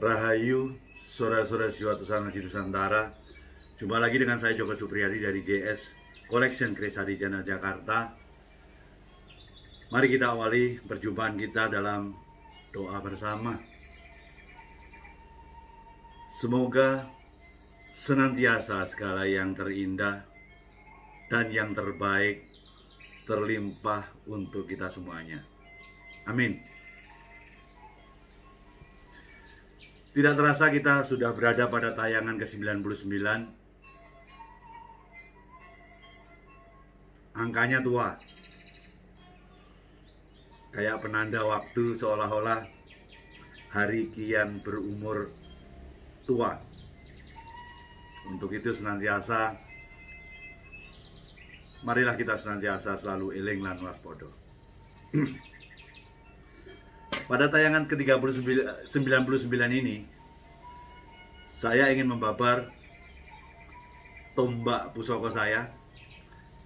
Rahayu, saudara-saudara jiwa Tusan Haji Nusantara. Jumpa lagi dengan saya Joko Supriyadi dari JS Collection Kris Harijana Jakarta. Mari kita awali perjumpaan kita dalam doa bersama. Semoga senantiasa segala yang terindah dan yang terbaik terlimpah untuk kita semuanya. Amin. Tidak terasa kita sudah berada pada tayangan ke-99. Angkanya tua. Kayak penanda waktu, seolah-olah hari kian berumur tua. Untuk itu senantiasa, marilah kita senantiasa selalu eling lan waspada. Pada tayangan ke-99 ini, saya ingin membabar tombak pusaka saya,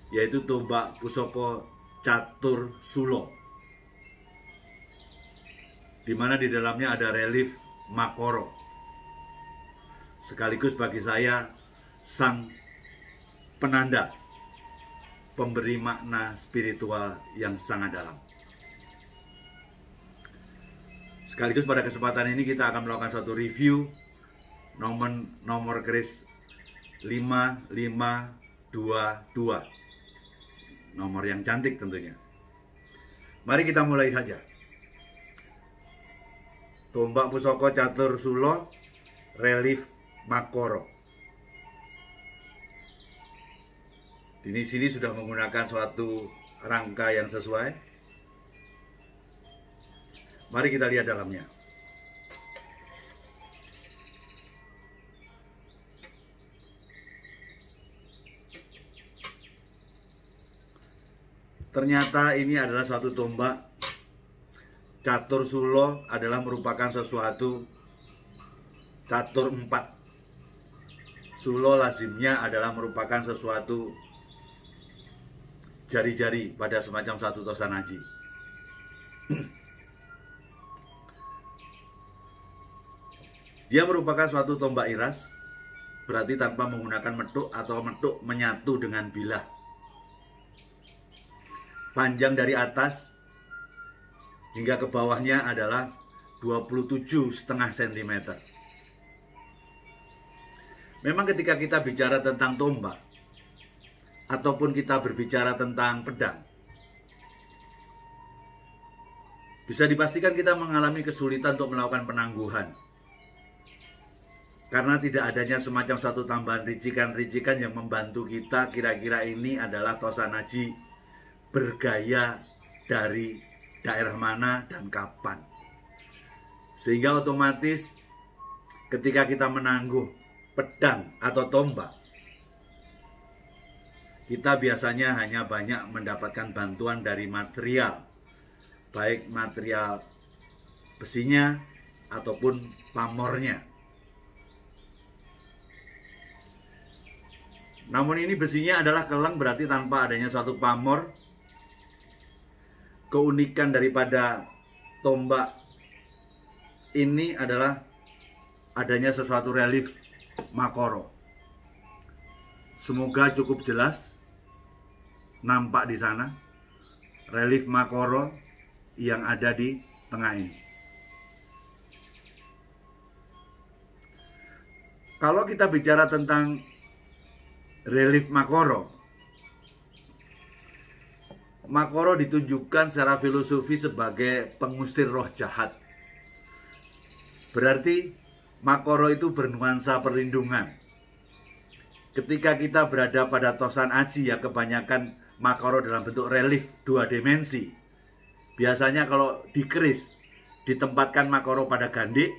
yaitu tombak pusaka Catur Sulo, di mana di dalamnya ada relief Makoro, sekaligus bagi saya sang penanda, pemberi makna spiritual yang sangat dalam. Sekaligus pada kesempatan ini kita akan melakukan suatu review nomor keris 5522. Nomor yang cantik tentunya. Mari kita mulai saja. Tombak pusaka Catur Sulo, relief Makoro. Di sini sudah menggunakan suatu rangka yang sesuai. Mari kita lihat dalamnya. Ternyata ini adalah suatu tombak. Catur Sulo adalah merupakan sesuatu catur 4. Sulo lazimnya adalah merupakan sesuatu jari-jari pada semacam satu tosan haji. Dia merupakan suatu tombak iras, berarti tanpa menggunakan metuk atau metuk menyatu dengan bilah. Panjang dari atas hingga ke bawahnya adalah 27,5 cm. Memang ketika kita bicara tentang tombak, ataupun kita berbicara tentang pedang, bisa dipastikan kita mengalami kesulitan untuk melakukan penangguhan. Karena tidak adanya semacam satu tambahan ricikan-ricikan yang membantu kita kira-kira ini adalah tosan haji bergaya dari daerah mana dan kapan. Sehingga otomatis ketika kita menangguh pedang atau tombak, kita biasanya hanya banyak mendapatkan bantuan dari material, baik material besinya ataupun pamornya. Namun ini besinya adalah keleng, berarti tanpa adanya suatu pamor. Keunikan daripada tombak ini adalah adanya sesuatu relief Makoro. Semoga cukup jelas nampak di sana relief Makoro yang ada di tengah ini. Kalau kita bicara tentang relief Makoro, Makoro ditunjukkan secara filosofi sebagai pengusir roh jahat. Berarti Makoro itu bernuansa perlindungan. Ketika kita berada pada tosan haji, ya kebanyakan Makoro dalam bentuk relief 2 dimensi. Biasanya kalau di keris ditempatkan Makoro pada gandik.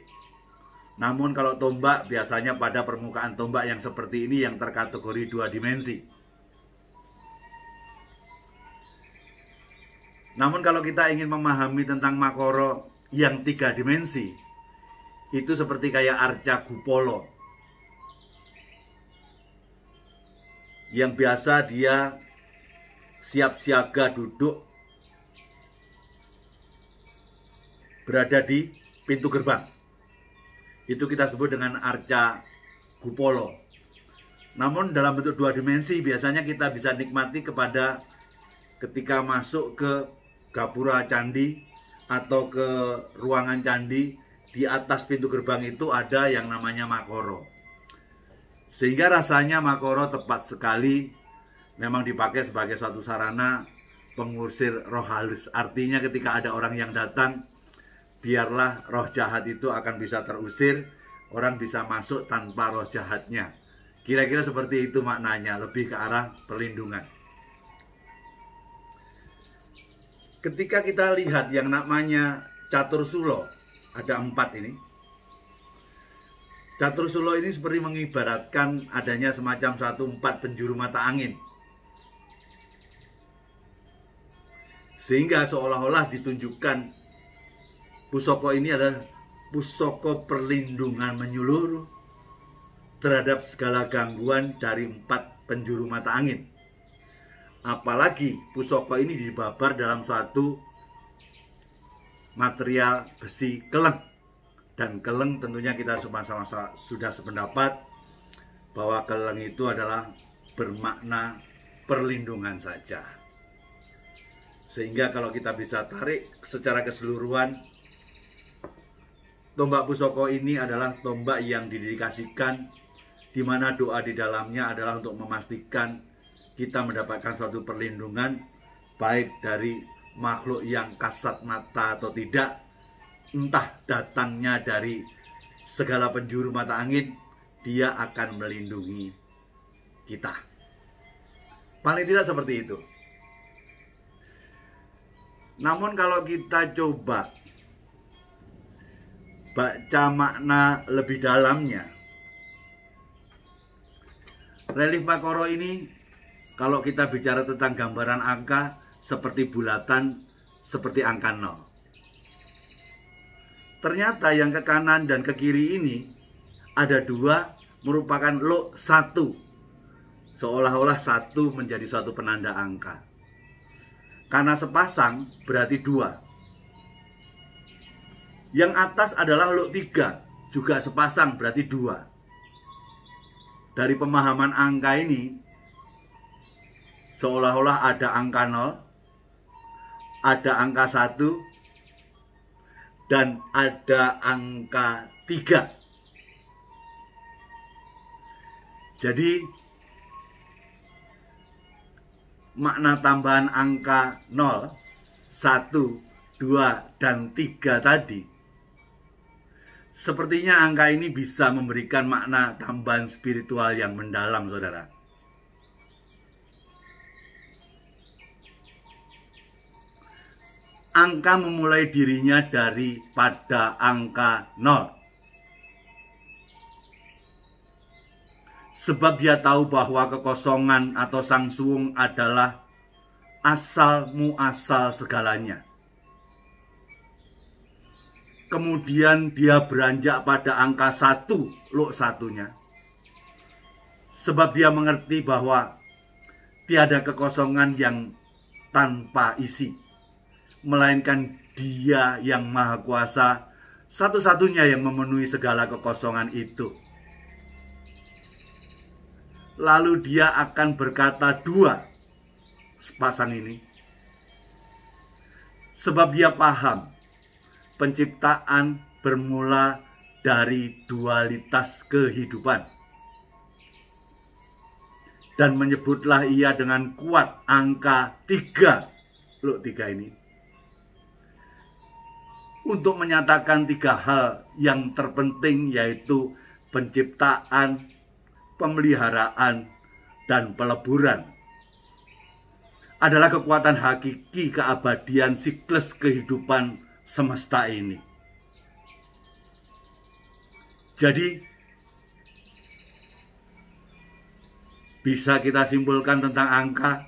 Namun kalau tombak biasanya pada permukaan tombak yang seperti ini yang terkategori 2 dimensi. Namun kalau kita ingin memahami tentang Makoro yang 3 dimensi, itu seperti kayak arca Gupolo, yang biasa dia siap siaga duduk berada di pintu gerbang. Itu kita sebut dengan arca Gupolo. Namun dalam bentuk 2 dimensi biasanya kita bisa nikmati kepada ketika masuk ke gapura candi atau ke ruangan candi, di atas pintu gerbang itu ada yang namanya makoro. Sehingga rasanya makoro tepat sekali memang dipakai sebagai suatu sarana pengusir roh halus. Artinya ketika ada orang yang datang, biarlah roh jahat itu akan bisa terusir, orang bisa masuk tanpa roh jahatnya. Kira-kira seperti itu maknanya, lebih ke arah perlindungan. Ketika kita lihat yang namanya catur sulo, ada 4 ini. Catur sulo ini seperti mengibaratkan adanya semacam 4 penjuru mata angin. Sehingga seolah-olah ditunjukkan pusoko ini adalah pusoko perlindungan menyeluruh terhadap segala gangguan dari 4 penjuru mata angin. Apalagi pusoko ini dibabar dalam suatu material besi keleng. Dan keleng tentunya kita sama-sama sudah sependapat bahwa keleng itu adalah bermakna perlindungan saja. Sehingga kalau kita bisa tarik secara keseluruhan, tombak pusoko ini adalah tombak yang didedikasikan, di mana doa di dalamnya adalah untuk memastikan kita mendapatkan suatu perlindungan, baik dari makhluk yang kasat mata atau tidak, entah datangnya dari segala penjuru mata angin, dia akan melindungi kita. Paling tidak seperti itu. Namun kalau kita coba baca makna lebih dalamnya, relief makoro ini kalau kita bicara tentang gambaran angka seperti bulatan, seperti angka 0. Ternyata yang ke kanan dan ke kiri ini ada 2 merupakan lo 1. Seolah-olah 1 menjadi suatu penanda angka. Karena sepasang berarti 2. Yang atas adalah lo 3, juga sepasang berarti 2. Dari pemahaman angka ini, seolah-olah ada angka 0, ada angka 1, dan ada angka 3. Jadi makna tambahan angka 0, 1, 2, dan 3 tadi, sepertinya angka ini bisa memberikan makna tambahan spiritual yang mendalam, saudara. Angka memulai dirinya daripada angka 0. Sebab dia tahu bahwa kekosongan atau sang suwung adalah asal muasal segalanya. Kemudian dia beranjak pada angka 1, lo 1-nya. Sebab dia mengerti bahwa tiada kekosongan yang tanpa isi, melainkan Dia yang Maha Kuasa, satu-satunya yang memenuhi segala kekosongan itu. Lalu dia akan berkata 2, sepasang ini. Sebab dia paham penciptaan bermula dari dualitas kehidupan. Dan menyebutlah ia dengan kuat angka 3, lo 3 ini, untuk menyatakan 3 hal yang terpenting, yaitu penciptaan, pemeliharaan, dan peleburan. Adalah kekuatan hakiki keabadian siklus kehidupan semesta ini. Jadi bisa kita simpulkan tentang angka.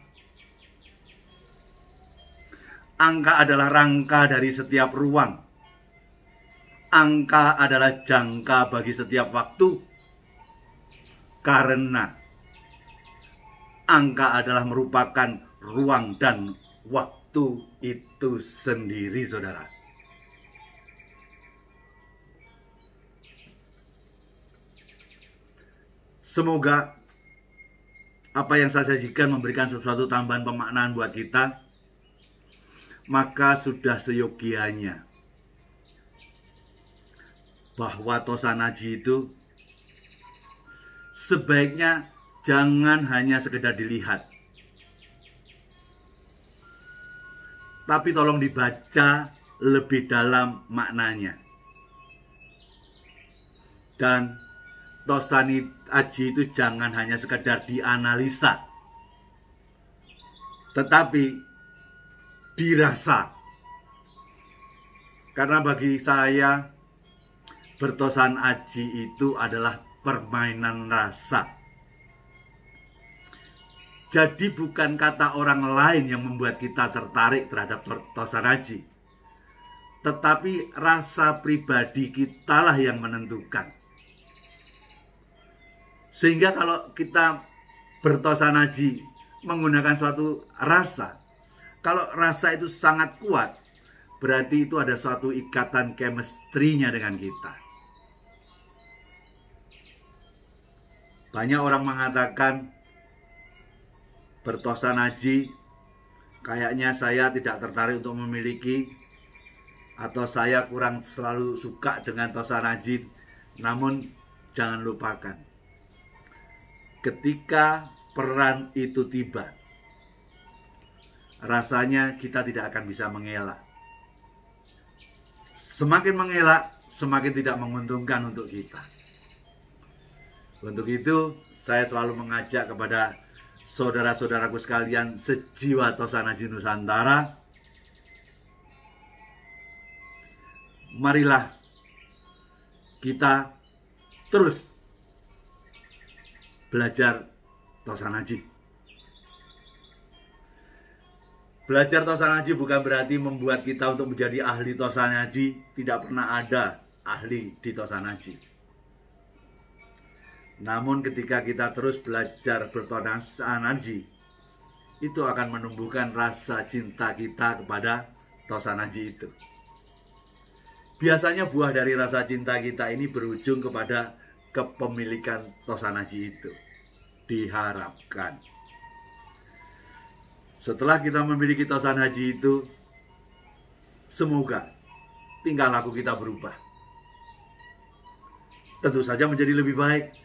Angka adalah rangka dari setiap ruang. Angka adalah jangka bagi setiap waktu. Karena angka adalah merupakan ruang dan waktu itu sendiri, saudara. Semoga apa yang saya sajikan memberikan sesuatu tambahan pemaknaan buat kita, maka sudah seyogianya bahwa Tosanaji itu sebaiknya jangan hanya sekedar dilihat, tapi tolong dibaca lebih dalam maknanya. Dan Tosanaji itu jangan hanya sekedar dianalisa, tetapi dirasa. Karena bagi saya, bertosanaji itu adalah permainan rasa. Jadi bukan kata orang lain yang membuat kita tertarik terhadap Tosanaji, tetapi rasa pribadi kitalah yang menentukan. Sehingga kalau kita bertosanaji menggunakan suatu rasa, kalau rasa itu sangat kuat, berarti itu ada suatu ikatan chemistry-nya dengan kita. Banyak orang mengatakan bertosanaji, kayaknya saya tidak tertarik untuk memiliki, atau saya kurang selalu suka dengan tosanaji. Namun jangan lupakan, ketika peran itu tiba, rasanya kita tidak akan bisa mengelak. Semakin mengelak, semakin tidak menguntungkan untuk kita. Untuk itu, saya selalu mengajak kepada saudara-saudaraku sekalian sejiwa Tosanaji Nusantara, marilah kita terus belajar Tosanaji. Belajar Tosanaji bukan berarti membuat kita untuk menjadi ahli Tosanaji. Tidak pernah ada ahli di Tosanaji. Namun ketika kita terus belajar berTosanaji, itu akan menumbuhkan rasa cinta kita kepada Tosanaji itu. Biasanya buah dari rasa cinta kita ini berujung kepada kepemilikan Tosanaji itu. Diharapkan setelah kita memiliki Tosanaji itu, semoga tingkah laku kita berubah, tentu saja menjadi lebih baik.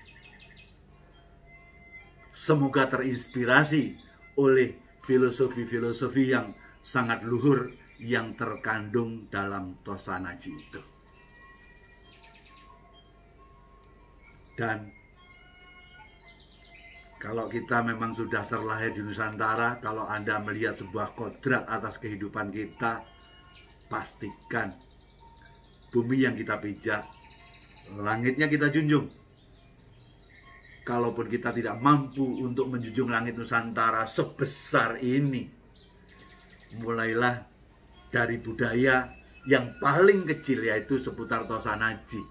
Semoga terinspirasi oleh filosofi-filosofi yang sangat luhur yang terkandung dalam Tosanaji itu. Dan kalau kita memang sudah terlahir di Nusantara, kalau Anda melihat sebuah kodrat atas kehidupan kita, pastikan bumi yang kita pijak, langitnya kita junjung. Kalaupun kita tidak mampu untuk menjunjung langit Nusantara sebesar ini, mulailah dari budaya yang paling kecil, yaitu seputar Tosanaji.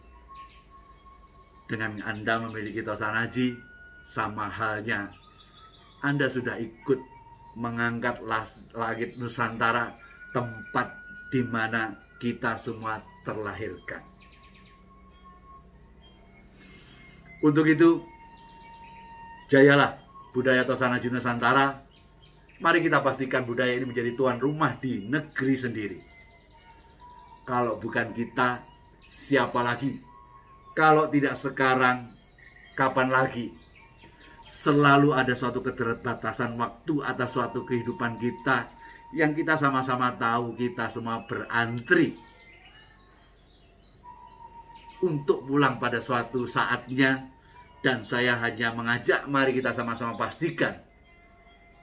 Dengan Anda memiliki Tosanaji, sama halnya Anda sudah ikut mengangkat langit Nusantara, tempat di mana kita semua terlahirkan. Untuk itu, jayalah budaya Tosanaji Nusantara. Mari kita pastikan budaya ini menjadi tuan rumah di negeri sendiri. Kalau bukan kita, siapa lagi? Kalau tidak sekarang, kapan lagi? Selalu ada suatu keterbatasan waktu atas suatu kehidupan kita yang kita sama-sama tahu kita semua berantri untuk pulang pada suatu saatnya. Dan saya hanya mengajak, mari kita sama-sama pastikan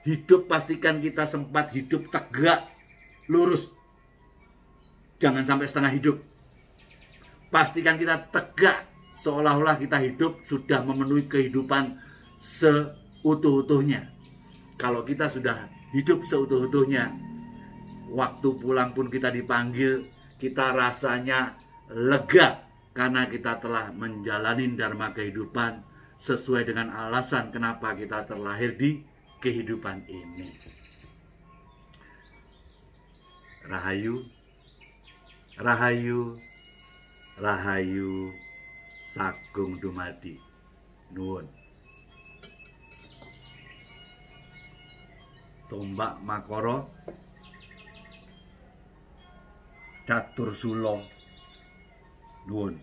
hidup, pastikan kita sempat hidup tegak, lurus. Jangan sampai setengah hidup. Pastikan kita tegak, seolah-olah kita hidup sudah memenuhi kehidupan seutuh-utuhnya. Kalau kita sudah hidup seutuh-utuhnya, waktu pulang pun kita dipanggil, kita rasanya lega karena kita telah menjalani dharma kehidupan sesuai dengan alasan kenapa kita terlahir di kehidupan ini. Rahayu, rahayu, rahayu, sagung dumadi. Nuwun. tombak Makara Catur Sula. Nuwun.